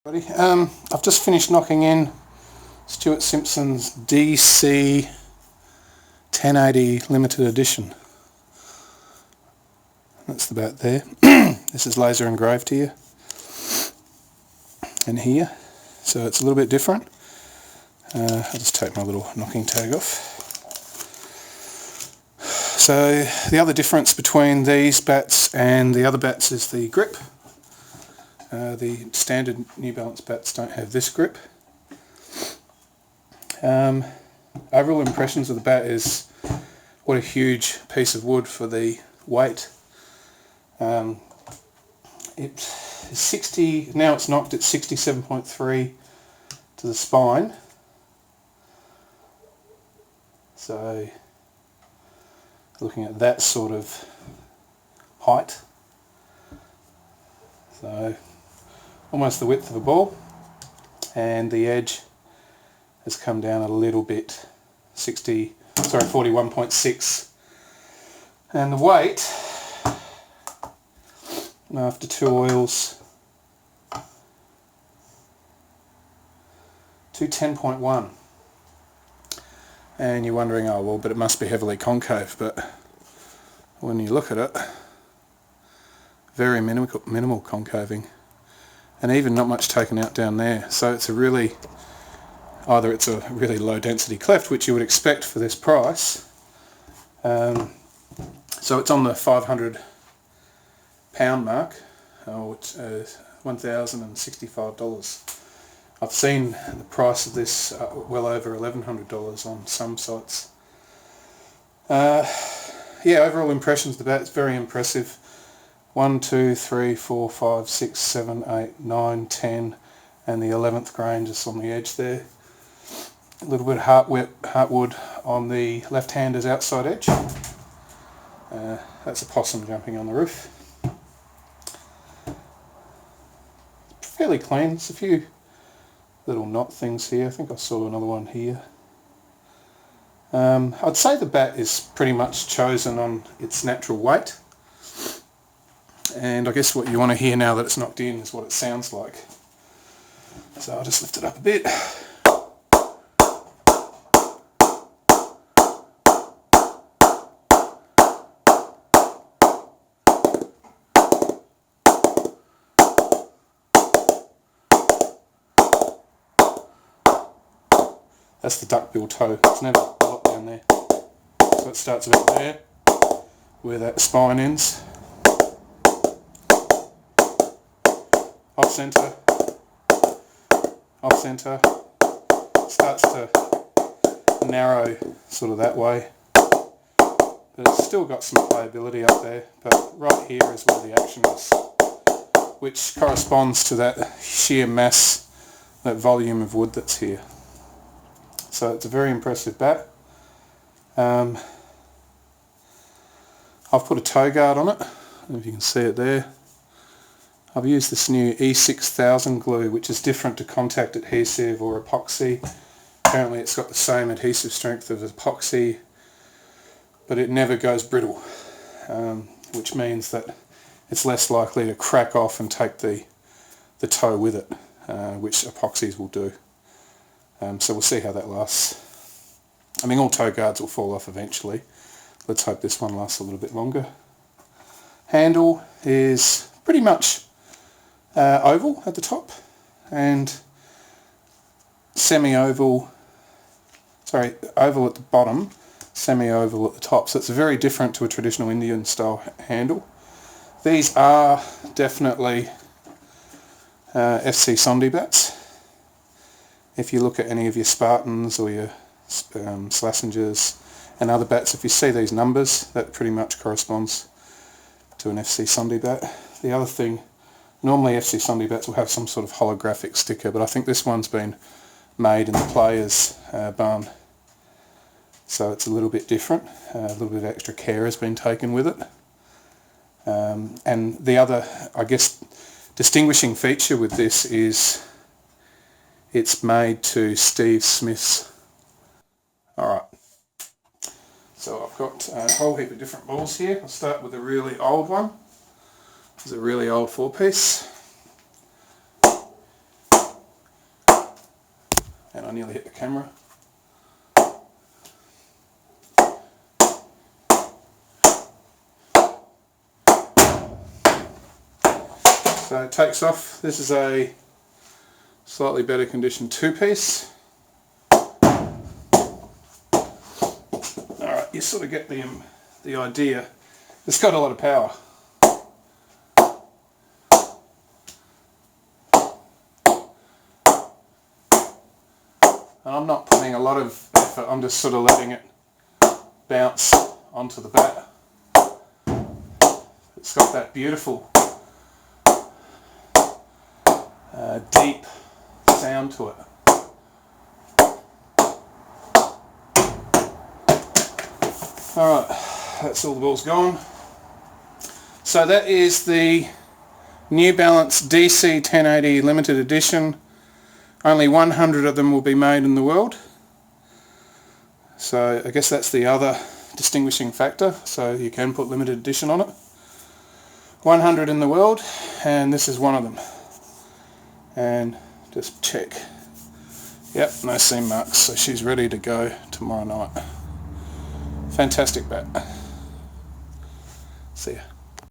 I've just finished knocking in Stuart Simpson's DC1080 limited edition. That's the bat there. This is laser engraved here and here, so it's a little bit different. I'll just take my little knocking tag off. So the other difference between these bats and the other bats is the grip. The standard New Balance bats don't have this grip. Overall impressions of the bat is what a huge piece of wood for the weight. It is 60, now it's knocked at 67.3 to the spine. So looking at that sort of height. So almost the width of a ball, and the edge has come down a little bit, 41.6, and the weight after 2 oils, 210.1, and you're wondering, oh well, but it must be heavily concave, but when you look at it, very minimal concaving, and even not much taken out down there. So it's either it's a really low density cleft, which you would expect for this price. So it's on the £500 mark, or it's $1,065. I've seen the price of this well over $1,100 on some sites. Yeah, overall impressions of the bat, it's very impressive. 1, 2, 3, 4, 5, 6, 7, 8, 9, 10, and the 11th grain just on the edge there. A little bit of heartwood on the left-hander's outside edge. That's a possum jumping on the roof. Fairly clean. There's a few little knot things here. I think I saw another one here. I'd say the bat is pretty much chosen on its natural weight. And I guess what you want to hear now that it's knocked in is what it sounds like. So I'll just lift it up a bit. That's the duckbill toe. There's never a lot down there. So it starts about there, where that spine ends. Off centre, starts to narrow sort of that way, but it's still got some playability up there, but right here is where the action is, which corresponds to that sheer mass, that volume of wood that's here. So it's a very impressive bat. I've put a toe guard on it, I don't know if you can see it there. I've used this new E6000 glue, which is different to contact adhesive or epoxy. Apparently it's got the same adhesive strength as epoxy, but it never goes brittle, which means that it's less likely to crack off and take the toe with it, which epoxies will do. So we'll see how that lasts. I mean, all toe guards will fall off eventually. Let's hope this one lasts a little bit longer. Handle is pretty much oval at the top and oval at the bottom, semi-oval at the top. So it's very different to a traditional Indian style handle. These are definitely FC Sondi bats. If you look at any of your Spartans or your Slassengers and other bats, if you see these numbers, that pretty much corresponds to an FC Sondi bat. The other thing, normally FC Sondi bats will have some sort of holographic sticker, but I think this one's been made in the player's barn. So it's a little bit different, a little bit of extra care has been taken with it. And the other, I guess, distinguishing feature with this is it's made to Steve Smith's. Alright, so I've got a whole heap of different balls here. I'll start with a really old one. This is a really old 4-piece. And I nearly hit the camera. So it takes off. This is a slightly better condition 2-piece. Alright, you sort of get the idea. It's got a lot of power. And I'm not putting a lot of effort, I'm just sort of letting it bounce onto the bat. It's got that beautiful deep sound to it. Alright, that's all the balls gone. So that is the New Balance DC1080 limited edition. Only 100 of them will be made in the world. So I guess that's the other distinguishing factor, so you can put limited edition on it. 100 in the world, and this is one of them. And just check. Yep, no seam marks, so she's ready to go tomorrow night. Fantastic bat. See ya.